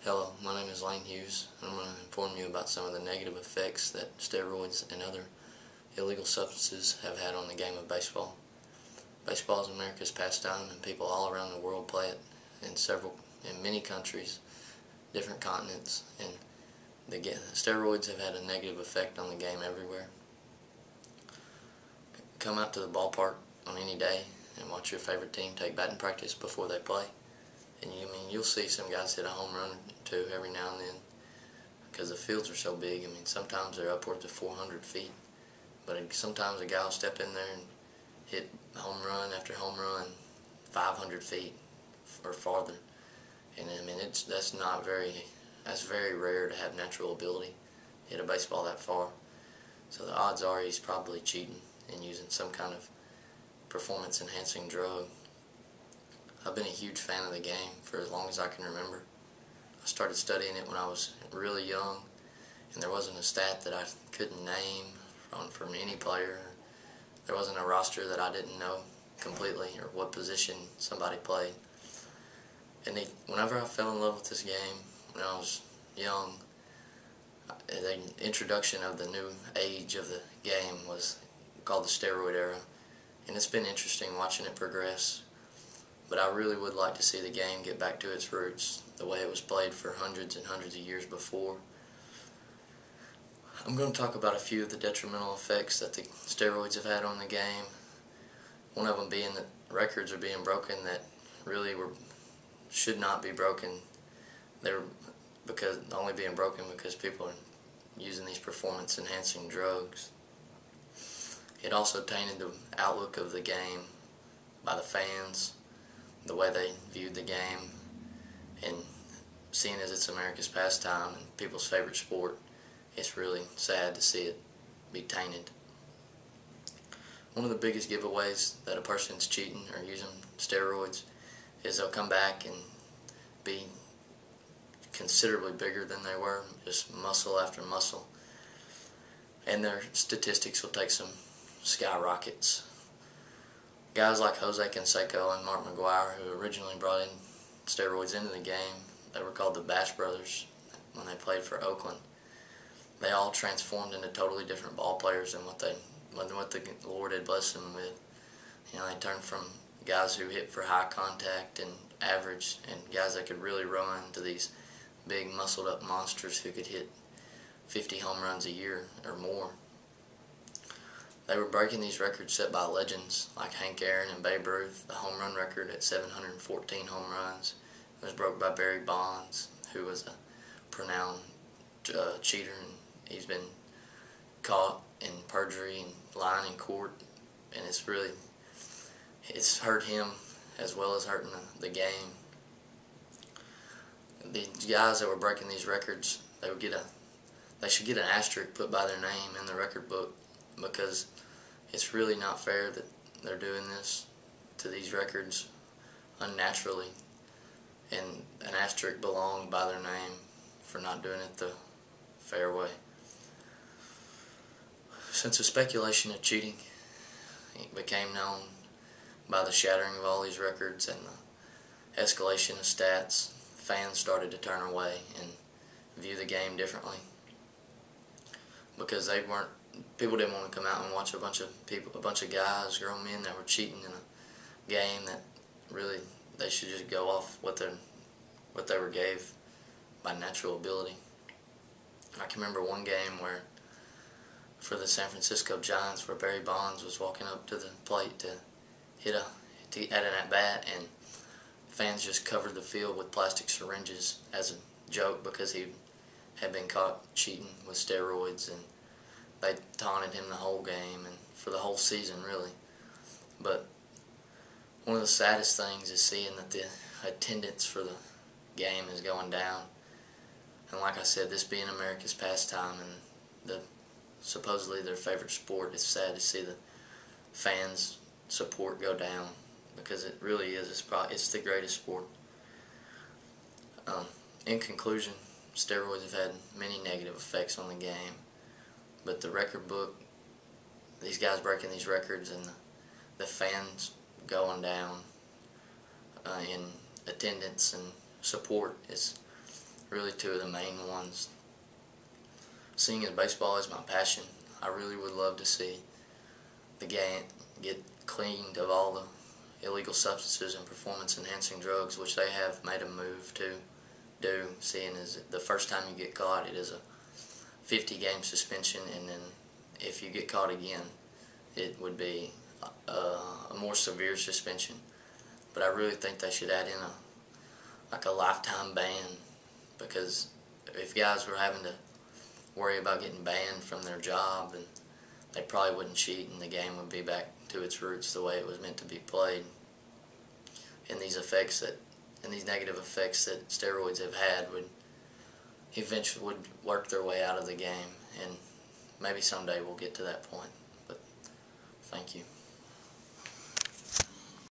Hello, my name is Hughes, and I'm going to inform you about some of the negative effects that steroids and other illegal substances have had on the game of baseball. Baseball is America's pastime, and people all around the world play it in many countries, different continents, and steroids have had a negative effect on the game everywhere. Come out to the ballpark on any day and watch your favorite team take batting practice before they play. And you'll see some guys hit a home run or two every now and then because the fields are so big. Sometimes they're upwards of 400 feet, but sometimes a guy will step in there and hit home run after home run 500 feet or farther. And that's very rare to have natural ability to hit a baseball that far. So the odds are he's probably cheating and using some kind of performance enhancing drug. I've been a huge fan of the game for as long as I can remember. I started studying it when I was really young, and there wasn't a stat that I couldn't name from any player. There wasn't a roster that I didn't know completely or what position somebody played. And whenever I fell in love with this game when I was young, the introduction of the new age of the game was called the steroid era, and it's been interesting watching it progress. But I really would like to see the game get back to its roots, the way it was played for hundreds and hundreds of years before. I'm going to talk about a few of the detrimental effects that the steroids have had on the game. One of them being that records are being broken that really should not be broken. They're only being broken because people are using these performance-enhancing drugs. It also tainted the outlook of the game by the fans, the way they viewed the game, and seeing as it's America's pastime and people's favorite sport, it's really sad to see it be tainted. One of the biggest giveaways that a person's cheating or using steroids is they'll come back and be considerably bigger than they were, just muscle after muscle, and their statistics will take some skyrockets. Guys like Jose Canseco and Mark McGuire, who originally brought in steroids into the game, they were called the Bash Brothers when they played for Oakland. They all transformed into totally different ball players than what the Lord had blessed them with. They turned from guys who hit for high contact and average, and guys that could really run, to these big muscled up monsters who could hit 50 home runs a year or more. They were breaking these records set by legends like Hank Aaron and Babe Ruth. The home run record at 714 home runs was broke by Barry Bonds, who was a renowned cheater, and he's been caught in perjury and lying in court, and it's hurt him as well as hurting the game. The guys that were breaking these records, they should get an asterisk put by their name in the record book, because it's really not fair that they're doing this to these records unnaturally, and an asterisk belonged by their name for not doing it the fair way. Since the speculation of cheating became known by the shattering of all these records and the escalation of stats, fans started to turn away and view the game differently, because people didn't want to come out and watch a bunch of guys, grown men, that were cheating in a game that really they should just go off what they were gave by natural ability. I can remember one game for the San Francisco Giants, where Barry Bonds was walking up to the plate to add an at-bat, and fans just covered the field with plastic syringes as a joke because he had been caught cheating with steroids, and they taunted him the whole game and for the whole season, really. But one of the saddest things is seeing that the attendance for the game is going down. And like I said, this being America's pastime and supposedly their favorite sport, it's sad to see the fans' support go down, because it really is. It's the greatest sport. In conclusion, steroids have had many negative effects on the game, but the record book, these guys breaking these records, and the fans going down in attendance and support is really two of the main ones. Seeing as baseball is my passion, I really would love to see the game get cleaned of all the illegal substances and performance-enhancing drugs, which they have made a move to do, seeing as the first time you get caught, it is a 50-game suspension, and then if you get caught again, it would be a more severe suspension. But I really think they should add in a lifetime ban, because if guys were having to worry about getting banned from their job, and they probably wouldn't cheat, and the game would be back to its roots the way it was meant to be played. And these negative effects that steroids have had would eventually work their way out of the game, and maybe someday we'll get to that point. But thank you.